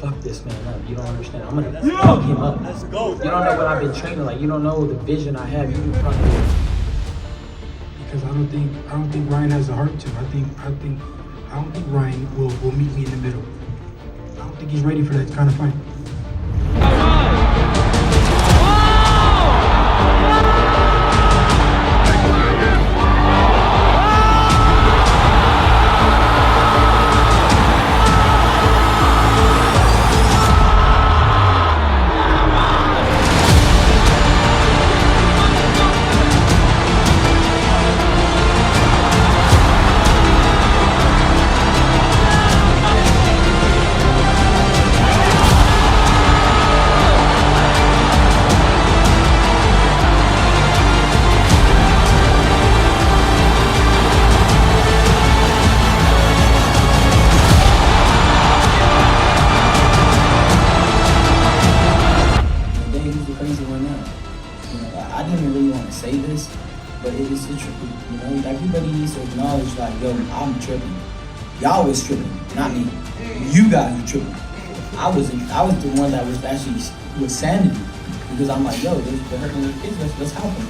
fuck this man up. You don't understand. I'm gonna fuck him up. Let's go. You don't know what I've been training like. You don't know the vision I have. You fucking. Because I don't think Ryan has the heart to. I don't think Ryan will meet me in the middle. I don't think he's ready for that kind of fight. But it's trippy, you know. Like, everybody needs to acknowledge, like, yo, I'm tripping. Y'all was tripping, not me. You guys were tripping. I was the one that was actually with sanity, because I'm like, yo, they're hurting their kids. Let's help them.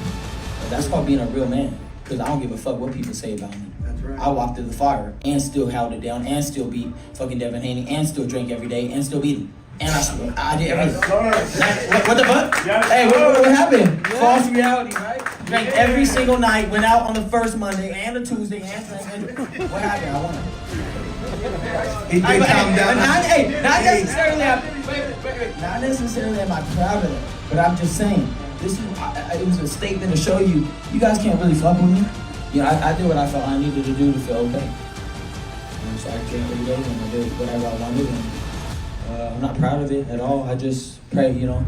But that's called being a real man, because I don't give a fuck what people say about me. That's right. I walked through the fire and still held it down, and still beat fucking Devin Haney, and still drank every day, and still beat him. And I did everything. What the fuck? Yes, hey, what happened? False reality, right? Drank every single night, went out on the first Monday and a Tuesday and what happened? I won. He did calm down. Not necessarily am I proud of that, but I'm just saying, it was a statement to show you guys can't really fuck with me. You know, I did what I felt I needed to do to feel okay. So I came every day and I did whatever I wanted. And, I'm not proud of it at all. I just pray, you know.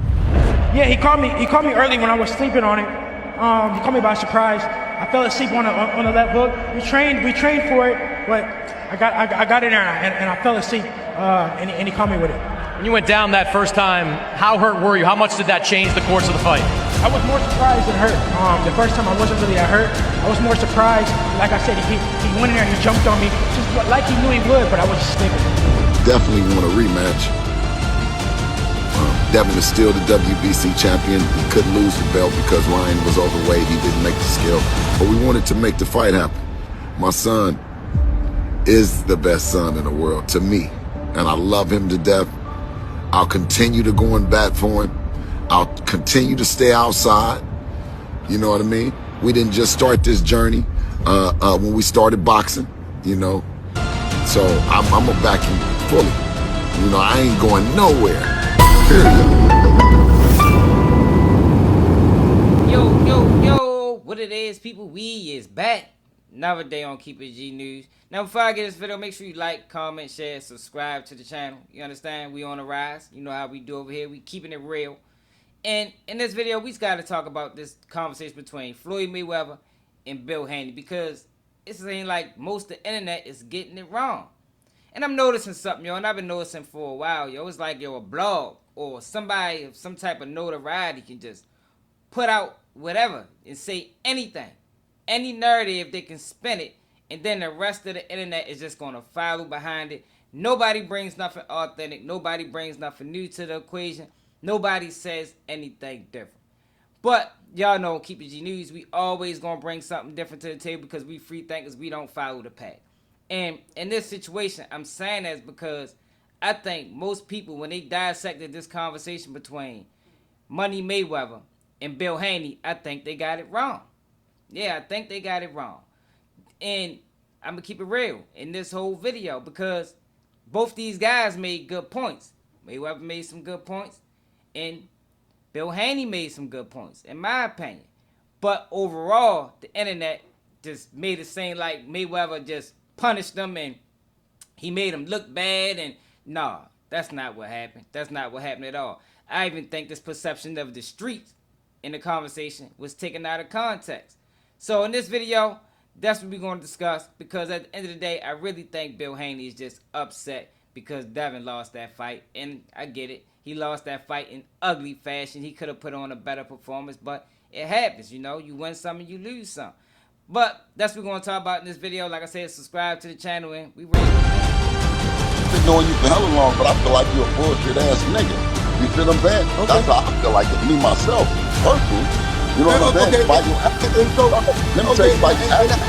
Yeah, he called me early when I was sleeping on it. He called me by surprise. I fell asleep on the left hook. We trained for it, but I got in there and I fell asleep. And he called me with it. When you went down that first time, how hurt were you? How much did that change the course of the fight? I was more surprised than hurt. The first time I wasn't really hurt. I was more surprised. Like I said, he went in there and he jumped on me, just like he knew he would, but I was just sleeping. Definitely want a rematch. Devin is still the WBC champion. He couldn't lose the belt because Ryan was overweight. He didn't make the scale. But we wanted to make the fight happen. My son is the best son in the world to me. And I love him to death. I'll continue to go and bat for him. I'll continue to stay outside. You know what I mean? We didn't just start this journey when we started boxing, you know. So I'm gonna back him fully. You know, I ain't going nowhere. Period. Yo, what it is, people, we is back. Another day on Keep It G News. Now, before I get this video, make sure you like, comment, share, subscribe to the channel. You understand? We on the rise. You know how we do over here. We keeping it real. And in this video, we just got to talk about this conversation between Floyd Mayweather and Bill Haney, because it seems like most of the internet is getting it wrong. And I'm noticing something, yo, and I've been noticing for a while, yo. It's like, yo, a blog or somebody of some type of notoriety can just put out whatever and say anything. Any narrative, they can spin it, and then the rest of the internet is just going to follow behind it. Nobody brings nothing authentic. Nobody brings nothing new to the equation. Nobody says anything different. But y'all know, Keep It G News, we always going to bring something different to the table because we free thinkers. We don't follow the pack. And in this situation, I'm saying that because I think most people, when they dissected this conversation between Money Mayweather and Bill Haney, I think they got it wrong. Yeah, I think they got it wrong. And I'm going to keep it real in this whole video because both these guys made good points. Mayweather made some good points, and Bill Haney made some good points, in my opinion. But overall, the internet just made it seem like Mayweather just punished them and he made them look bad. And nah, that's not what happened. That's not what happened at all. I even think this perception of the streets in the conversation was taken out of context. So in this video, that's what we're going to discuss, because at the end of the day, I really think Bill Haney is just upset because Devin lost that fight. And I get it. He lost that fight in ugly fashion. He could have put on a better performance, but it happens, you know. You win some and you lose some. But that's what we're going to talk about in this video. Like I said, subscribe to the channel and we ready. been knowing you for hella long, but I feel like you're a bullshit ass nigga. You see what I'm saying? Okay. That's how I feel like it. Me myself, personally. You know what I'm saying? By your actions. So, Let me tell you by your actions.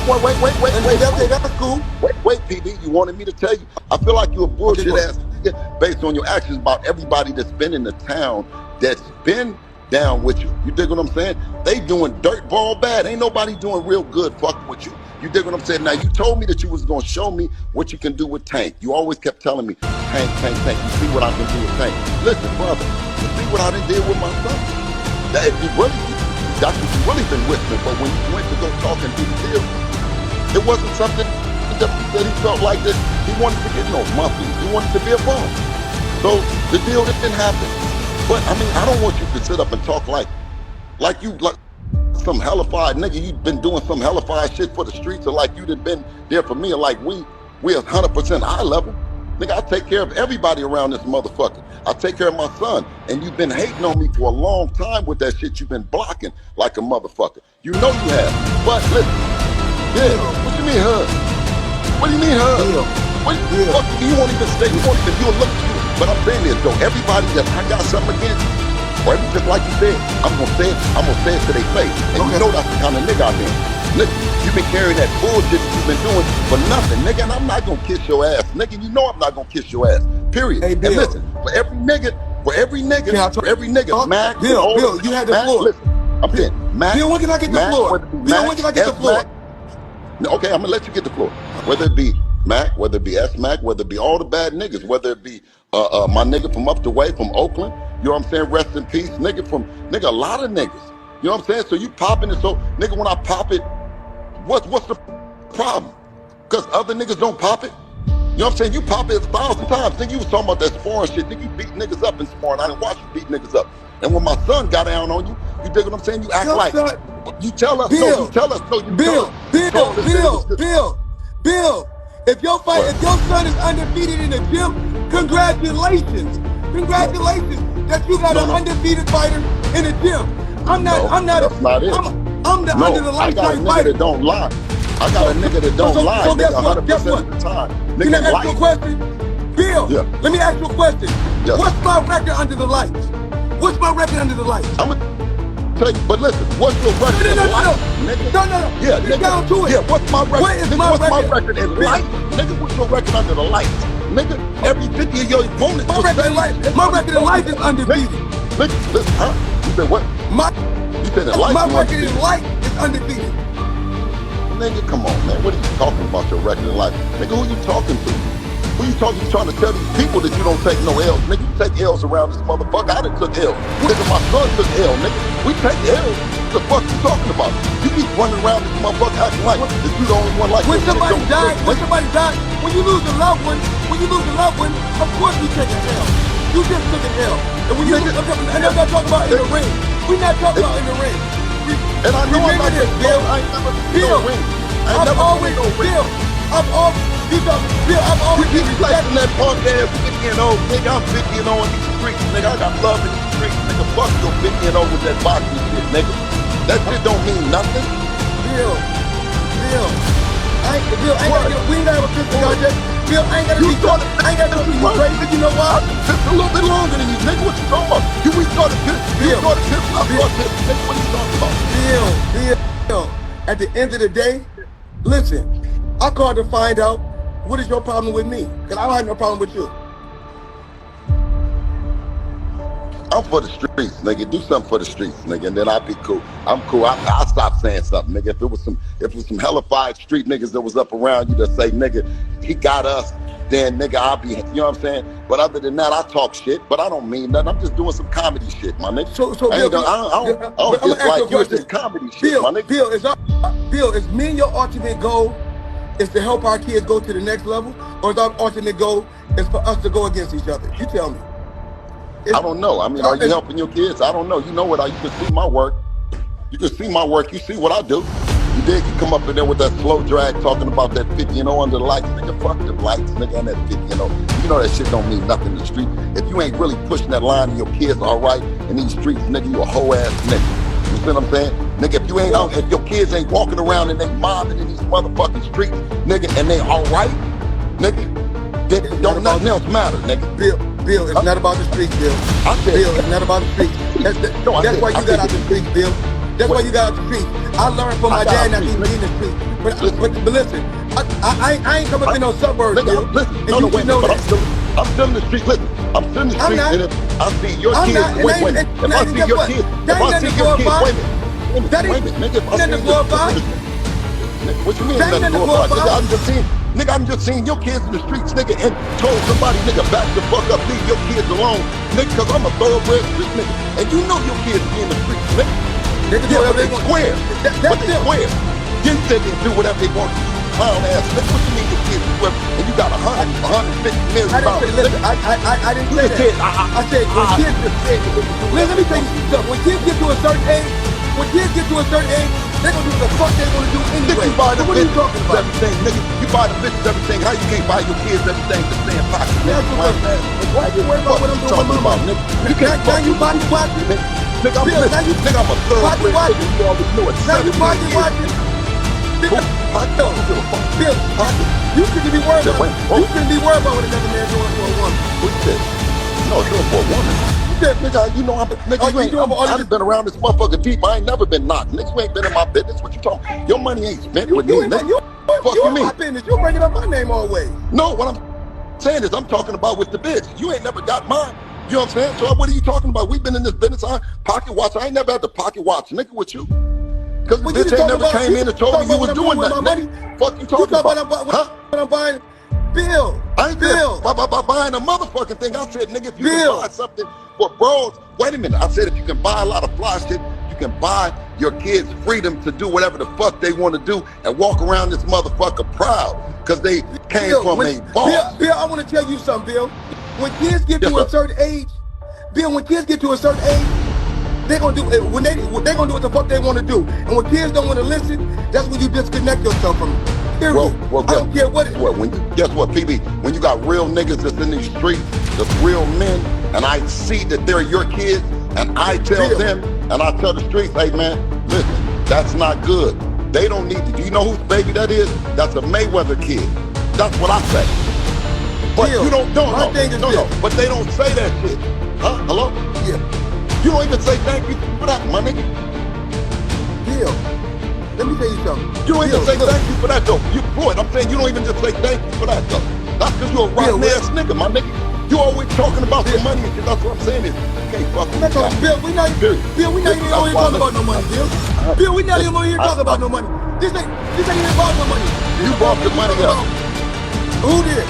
Wait. That's cool. Wait, PB. You wanted me to tell you. I feel like you're a bullshit ass nigga based on your actions about everybody that's been in the town that's been down with you. You dig what I'm saying? They doing dirt ball bad. Ain't nobody doing real good fucking with you. You dig what I'm saying? Now, you told me that you was going to show me what you can do with Tank. You always kept telling me, Tank. You see what I can do with Tank. Listen, brother, you see what I done did with my son? That if you really, that's what you really been with me. But when you went to go talk and do the deal, it wasn't something that he felt like that he wanted to get no monthly. He wanted to be a boss. So the deal didn't happen. But I mean, I don't want you to sit up and talk like you some hellified nigga. You been doing some hellified shit for the streets, or like you done been there for me, or like we 100% high level. Nigga, I take care of everybody around this motherfucker. I take care of my son, and you've been hating on me for a long time with that shit. You've been blocking like a motherfucker. You know you have. But listen, yeah, what you mean, hug? What do you mean, hug? What the fuck you won't even say? You'll look at you. But I'm saying this though, everybody that I got something against, or just like you said, I'm gonna say it to their face. And you know that's the kind of nigga I've been. Listen, you've been carrying that bullshit that you've been doing for nothing, nigga, and I'm not gonna kiss your ass. Nigga, you know I'm not gonna kiss your ass. Period. Hey, Bill. And listen, for every nigga, Mac, Bill, you had the floor. Listen, I'm saying, Mac. Bill, when can I get the floor? Bill, when can I get the floor? Okay, I'm gonna let you get the floor. Whether it be Mac, whether it be S-Mac, whether it be all the bad niggas, whether it be my nigga from up the way, from Oakland, you know what I'm saying, rest in peace, nigga, a lot of niggas, you know what I'm saying, so you popping it, so nigga, when I pop it, what's the problem? Because other niggas don't pop it? You know what I'm saying, you pop it 1,000 times, nigga, you was talking about that sparring shit, nigga, you beat niggas up in sparring, I didn't watch you beat niggas up, and when my son got down on you, you dig what I'm saying, you act like, you tell us, Bill, Bill, if your son is undefeated in the gym, congratulations that you got an undefeated fighter in the gym. I'm not. That's not it. I'm the under the lights type fighter. I got a nigga that don't lie. I got a nigga that don't lie. So guess 100% what? of the time. Can Nigga I ask you a question? Bill, let me ask you a question. Yes. What's my record under the lights? What's my record under the lights? I'm gonna tell you, but listen, what's your record in life, nigga? No. Yeah, Get down to it. Yeah, what's my record? What is nigga, my what's record? my record in life? Nigga, what's your record under the lights? Nigga, every 50 of your opponents. My record in life is undefeated. Listen, huh? You said what? You said in life. My record in life is undefeated. Nigga, come on, man. What are you talking about your record in life? Nigga, who you talking to? Who you talking? You trying to tell these people that you don't take no L's? Nigga, you take L's around this motherfucker. I done took L's. Nigga, my son took L, nigga. We take L's. What the fuck you talking about? You keep running around this motherfucker acting like that you the only one like when this. Somebody died, when you lose a loved one, of course you take an L. You just took an L. And when you and I'm not talking about in the ring. We're not talking about in the ring. And I know I'm not this, Bill. I ain't never been no ring. I've always Bill. I've always you flexing that punk ass 50 and 0, nigga. I'm 50 and 0 in these streets, nigga. I got love in these streets, nigga. Fuck your 50 and 0 with that boxing shit, nigga. That shit don't mean nothing. Bill, I ain't we ain't got a pistol contest. Bill, I ain't gotta be you crazy, you know why? Just a little bit longer than you, nigga. What you talking about? We started pissing. Nigga, what you talking about? Bill, at the end of the day, listen, I called to find out what is your problem with me? Because I don't have no problem with you. I'm for the streets, nigga. Do something for the streets, nigga, and then I'll be cool. I'm cool. I'll stop saying something, nigga. If it was some hellified street niggas that was up around you that say, nigga, he got us, then nigga, I'll be, you know what I'm saying? But other than that, I talk shit, but I don't mean nothing. I'm just doing some comedy shit, my nigga. So Bill, I don't just like you. It's just comedy shit, my nigga. Bill, is me and your ultimate goal is to help our kids go to the next level, or is our ultimate goal is for us to go against each other? You tell me. I don't know. I mean, are you helping your kids? I don't know. You know what? You can see my work. You can see my work. You see what I do. You dig? You come up in there with that slow drag talking about that 50 and 0 under the lights. Nigga, fuck the lights, nigga, and that 50 and 0. You know that shit don't mean nothing in the street. If you ain't really pushing that line and your kids are all right in these streets, nigga, you a hoe ass nigga. You see what I'm saying? Nigga, if you ain't out, if your kids ain't walking around and they mobbing in these motherfucking streets, nigga, and they all right, nigga, Then don't nothing else matter, nigga. Bill, it's not about the streets, Bill. I said, Bill, it's not about the streets. That's why you got out the streets, Bill. That's why you got out the streets. I learned from my dad not to be in the streets. But listen, I ain't coming to no suburbs, Bill. Listen, no, wait, but I'm still in the streets. Listen, I'm still in the streets, and if I see your kids, wait, if I see your kids, wait a minute, nigga, if I see your kids, what you mean nothing to glorify? I'm just seeing your kids in the streets, nigga, and told somebody, nigga, back the fuck up, leave your kids alone, nigga, cause I'm a thoroughbred street nigga, and you know your kids be in the streets, nigga. Yeah, but they square. But they square. You said they do whatever they want to do. Clown ass. Look what you mean your kids do whatever, and you got $150 million. I didn't say that. I said when kids let me tell you something. When kids get to a certain age, they're gonna do what the fuck they wanna do anyway. You buy the what are you talking about? Everything, nigga. You buy the bitches everything. How you can't buy your kids everything to stay in pocket? Why you worry about what I'm doing with my mama? You can't now you pocket watching. Nigga, I'm a thoroughbred nigga. You always knew it. Now you pocket watching. Bill, you shouldn't be worried about You shouldn't be worried about what another man doing for a woman. What you said? No, doing for a woman. Nigga, you know, I've been around this motherfucker deep. I ain't never been knocked. Niggas, you ain't been in my business. What you talking? Your money ain't spent with me, nigga. You in my business. You bringing up my name always. No, what I'm saying is I'm talking about with the bitch. You ain't never got mine. You know what I'm saying? So what are you talking about? We've been in this business. Pocket watch. I ain't never had to pocket watch, nigga, with you. Because the bitch ain't never came in and told me you was doing that. Fuck you talking about? Huh? When I'm buying, Bill. I ain't by buying a motherfucking thing. I said, nigga, if you can buy something for bros, wait a minute. I said if you can buy a lot of fly shit, you can buy your kids freedom to do whatever the fuck they want to do and walk around this motherfucker proud because they came from a boss. Bill, I want to tell you something, Bill. When kids get to a certain age, they're gonna do when they're gonna do what the fuck they want to do. And when kids don't want to listen, that's when you disconnect yourself from them. Period. Well, I don't care what it is. Guess what, PB? When you got real niggas that's in these streets, that's real men, and I see that they're your kids, and I tell them, and I tell the streets, hey man, listen, that's not good. They don't need to. Do you know whose baby that is? That's a Mayweather kid. That's what I say. But you don't know. No. But they don't say that shit. Huh? Hello? Yeah. You don't even say thank you for that, my nigga. Bill, let me tell you something. You don't even say thank you for that, though. You Floyd, I'm saying you don't even just say thank you for that, though. That's because you're a rotten ass nigga, my nigga. You always talking about your money and shit. That's what I'm saying is you can't fucking Bill, we not even talking about no money, Bill. Bill, we not even here talking about no money. This ain't even about no money. You brought the money up. Who did?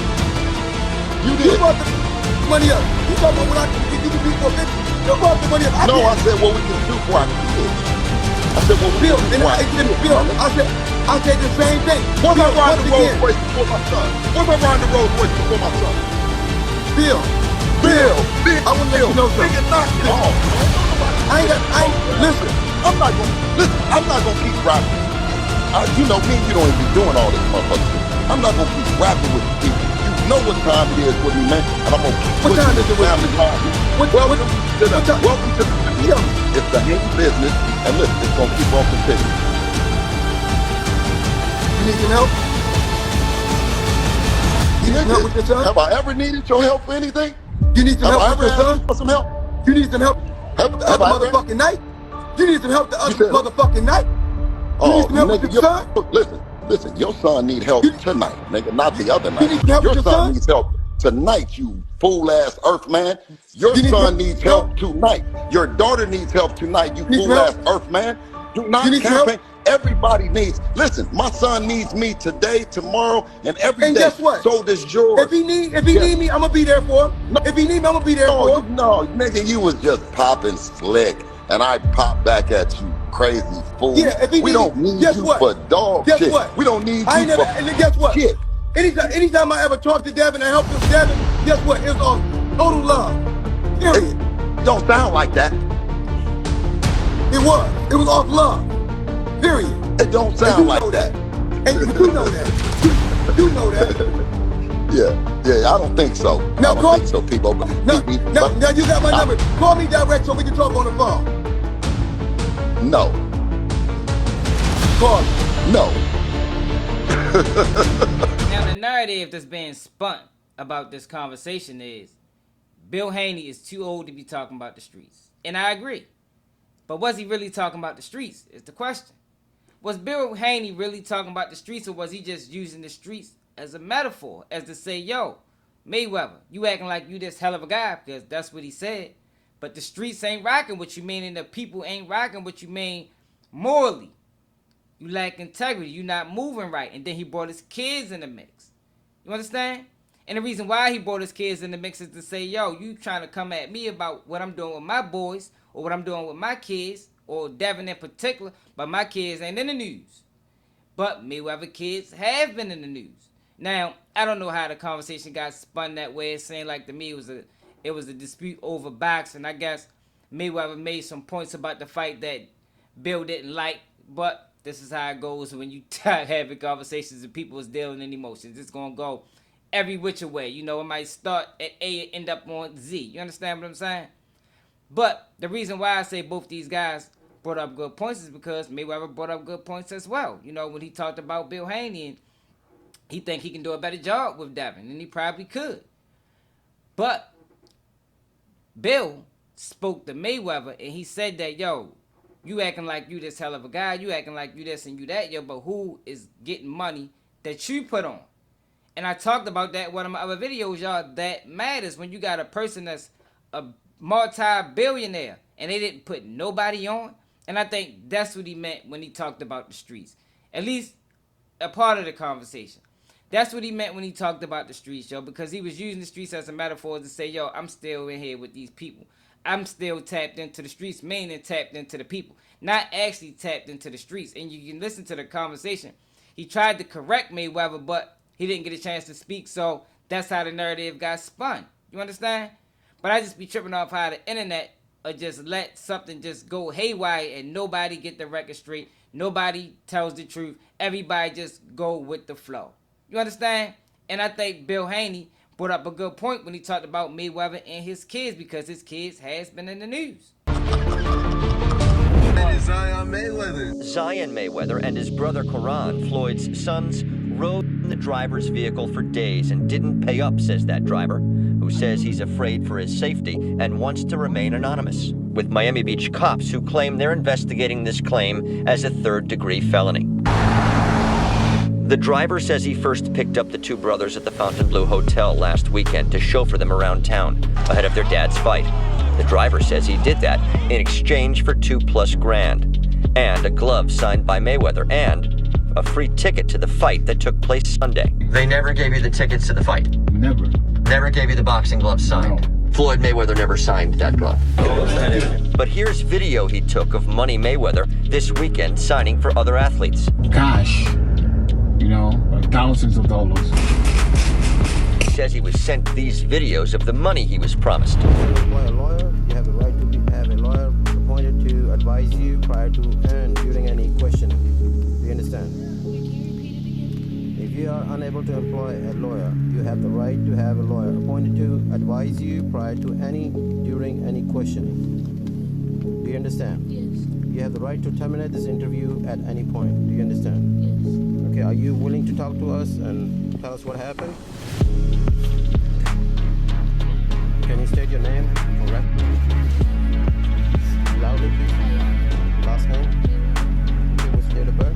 You did. You brought the money up. You talking about what I can give you people a bitch? You brought the money up. No, I said what we can do for our kids. I said what we can do for our kids. I said the same thing. What about riding the Rolls Royce before my son? What about riding the Rolls Royce before my son? Bill, I want to let you know something. Nigga, knock it off. Listen. I'm not gonna keep rapping. You know me, you don't even be doing all this motherfucker shit. I'm not gonna keep rapping with you people. You know what time it is with me, man, and I'm gonna keep pushing this family time. Welcome to the It's the Haney business, and listen, it's gonna keep on continuing. You need some help? You need some help with your son? Have I ever needed your help for anything? You need some help with your son? For some help? You need some help the other motherfucking night? You need some help the other motherfucking night? You need some help with your son? Listen, your son need help tonight, nigga, not the other night. You need help your with son needs help tonight, you fool-ass earth man. Your son needs help tonight. Your daughter needs help tonight, you fool-ass earth man. Do not campaign. Everybody needs. Listen, my son needs me today, tomorrow, and every day. And guess what? So does yours. If he need me, I'm gonna be there for him. No, if he need me, I'm gonna be there for him. No, nigga, you was just popping slick, and I pop back at you, crazy fool. Yeah, if he we don't need you for dog shit. What? We don't need I you never, for and guess what? shit. Anytime I ever talk to Devin and help with Devin, guess what? It's all total love. Period. It don't sound like that. It was off love. Period. It don't sound like that. And you know that. You know that. Yeah, I don't think so. Now, I don't think so, people. Now you got my number. Call me direct so we can talk on the phone. No. Call me. No. Now the narrative that's being spun about this conversation is Bill Haney is too old to be talking about the streets. And I agree. But was he really talking about the streets is the question. Was Bill Haney really talking about the streets, or was he just using the streets as a metaphor, as to say, yo, Mayweather, you acting like you this hell of a guy, because that's what he said. But the streets ain't rocking what you mean, and the people ain't rocking what you mean morally. You lack integrity. You not moving right. And then he brought his kids in the mix. You understand? And the reason why he brought his kids in the mix is to say, yo, you trying to come at me about what I'm doing with my boys, or what I'm doing with my kids, or Devin in particular, but my kids ain't in the news. But Mayweather kids have been in the news. Now, I don't know how the conversation got spun that way. It seemed like to me it was a dispute over boxing. I guess Mayweather made some points about the fight that Bill didn't like, but this is how it goes when you having conversations and people is dealing in emotions. It's gonna go every which way. You know, it might start at A and end up on Z. You understand what I'm saying? But the reason why I say both these guys brought up good points is because Mayweather brought up good points as well. You know, when he talked about Bill Haney, and he think he can do a better job with Devin, and he probably could. But Bill spoke to Mayweather, and he said that, yo, you acting like you this hell of a guy, you acting like you this and you that, yo, but who is getting money that you put on? And I talked about that in one of my other videos, y'all. That matters when you got a person that's a multi-billionaire and they didn't put nobody on. And I think that's what he meant when he talked about the streets. At least a part of the conversation. That's what he meant when he talked about the streets, yo, because he was using the streets as a metaphor to say, yo, I'm still in here with these people. I'm still tapped into the streets, meaning tapped into the people, not actually tapped into the streets. And you can listen to the conversation. He tried to correct Mayweather, but he didn't get a chance to speak, so that's how the narrative got spun. You understand? But I just be tripping off how the internet or just let something just go haywire and nobody get the record straight. Nobody tells the truth. Everybody just go with the flow. You understand? And I think Bill Haney brought up a good point when he talked about Mayweather and his kids, because his kids has been in the news. Zion Mayweather. Zion Mayweather and his brother Karan, Floyd's sons, rode in the driver's vehicle for days and didn't pay up, says that driver, who says he's afraid for his safety and wants to remain anonymous, with Miami Beach cops who claim they're investigating this claim as a third-degree felony. The driver says he first picked up the two brothers at the Fontainebleau Hotel last weekend to chauffeur them around town ahead of their dad's fight. The driver says he did that in exchange for $2+ grand and a glove signed by Mayweather and a free ticket to the fight that took place Sunday. They never gave you the tickets to the fight? Never. Never gave you the boxing glove signed? No. Floyd Mayweather never signed that glove. But here's video he took of Money Mayweather this weekend signing for other athletes. Gosh, you know, thousands of dollars. He says he was sent these videos of the money he was promised. If you employ a lawyer, you have the right to have a lawyer appointed to advise you prior to and during any questioning. Do you understand? If you are unable to employ a lawyer, you have the right to have a lawyer appointed to advise you prior to during any questioning. Do you understand? Yes. You have the right to terminate this interview at any point. Do you understand? Yes. Okay, are you willing to talk to us and tell us what happened? Can you state your name correctly? Loudly, please. Last name? Okay, what's your date of birth?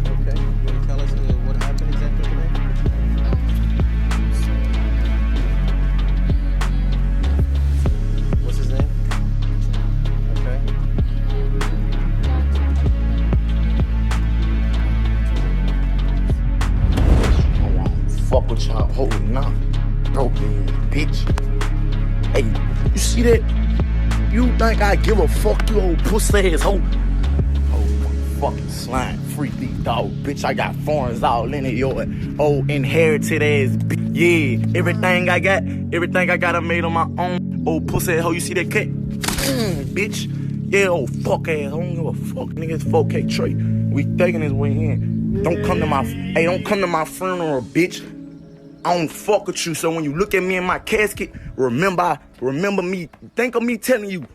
Okay, you want to tell us what happened exactly today? What's his name? Okay. I won't fuck with y'all holding up. Dope bitch. Hey, you see that? You think I give a fuck, you old pussy ass hoe? Oh, fucking slime, freaky dog, bitch. I got foreigns all in it, your old inherited ass bitch. Yeah, everything I got, I made on my own. Old pussy ass hoe, you see that cat? Bitch. Yeah, old fuck ass, I don't give a fuck, nigga. It's 4K Trey. We taking his way in. Don't come to my funeral, bitch. I don't fuck with you, so when you look at me in my casket, remember me, think of me telling you,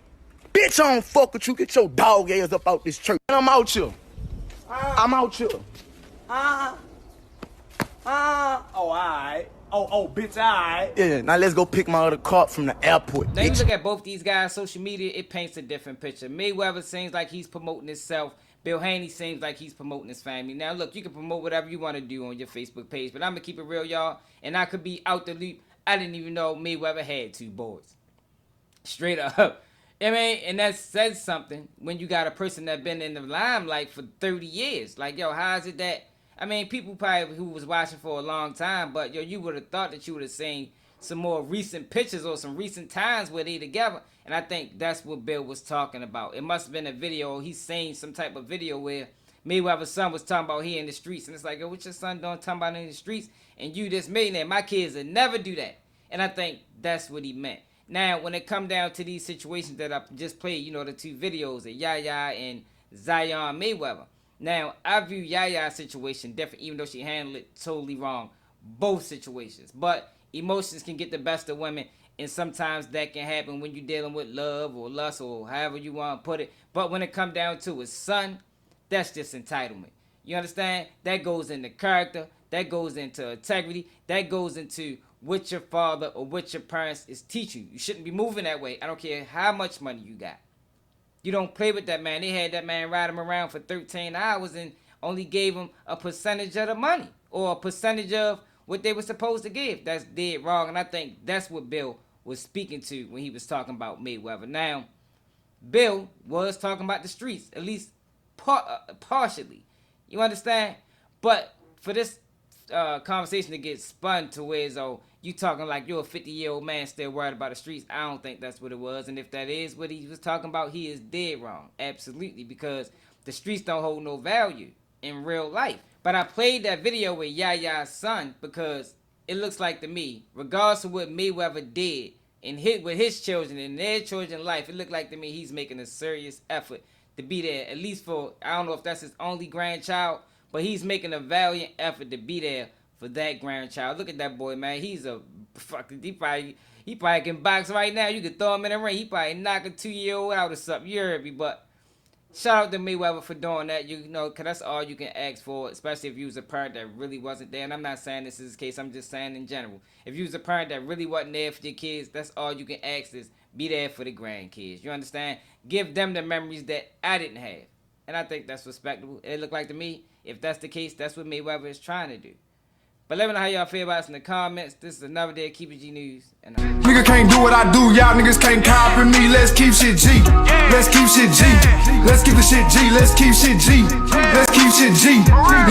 bitch, I don't fuck with you, get your dog ass up out this church. And I'm out here. I'm out here. Oh, alright. Oh, bitch, alright. Yeah, now let's go pick my other car from the airport. Now you look at both these guys' social media, it paints a different picture. Mayweather seems like he's promoting himself. Bill Haney seems like he's promoting his family. Now look, you can promote whatever you want to do on your Facebook page, but I'm going to keep it real, y'all. And I could be out the loop. I didn't even know Mayweather had 2 boys. Straight up. I mean, and that says something when you got a person that been in the limelight for 30 years. Like, yo, how is it that, I mean, people probably who was watching for a long time, but yo, you would have thought that you would have seen some more recent pictures or some recent times where they together. And I think that's what Bill was talking about. It must have been a video. He's saying some type of video where Mayweather's son was talking about he in the streets. And it's like, yo, what your son doing talking about in the streets? And you this millionaire. My kids would never do that. And I think that's what he meant. Now, when it come down to these situations that I just played, you know, the 2 videos of Yaya and Zion Mayweather. Now, I view Yaya's situation different, even though she handled it totally wrong. Both situations. But emotions can get the best of women, and sometimes that can happen when you're dealing with love or lust or however you want to put it. But when it come down to his son, that's just entitlement. You understand? That goes into character. That goes into integrity. That goes into what your father or what your parents is teaching you. You shouldn't be moving that way. I don't care how much money you got. You don't play with that man. They had that man ride him around for 13 hours and only gave him a percentage of the money or a percentage of what they were supposed to give. That's dead wrong. And I think that's what Bill was speaking to when he was talking about Mayweather. Now, Bill was talking about the streets, at least partially. You understand? But for this conversation to get spun to where you talking like you're a 50-year-old man still worried about the streets, I don't think that's what it was. And if that is what he was talking about, he is dead wrong. Absolutely. Because the streets don't hold no value in real life. But I played that video with Yaya's son because it looks like to me, regardless of what Mayweather did and hit with his children and their children's life, it looked like to me he's making a serious effort to be there, at least for, I don't know if that's his only grandchild, but he's making a valiant effort to be there for that grandchild. Look at that boy, man. He's a fucking, he probably can box right now. You could throw him in the ring. He probably knock a 2-year-old out or something. You heard me, but shout out to Mayweather for doing that. You know, because that's all you can ask for, especially if you was a parent that really wasn't there. And I'm not saying this is the case. I'm just saying in general. If you was a parent that really wasn't there for your kids, that's all you can ask is be there for the grandkids. You understand? Give them the memories that I didn't have. And I think that's respectable. It looked like to me, if that's the case, that's what Mayweather is trying to do. But let me know how y'all feel about us in the comments. This is another day of Keep It G News. And nigga can't do what I do, y'all niggas can't copy me. Let's keep shit G. Let's keep shit G. Let's keep the shit G. Let's keep shit G. Let's keep shit G.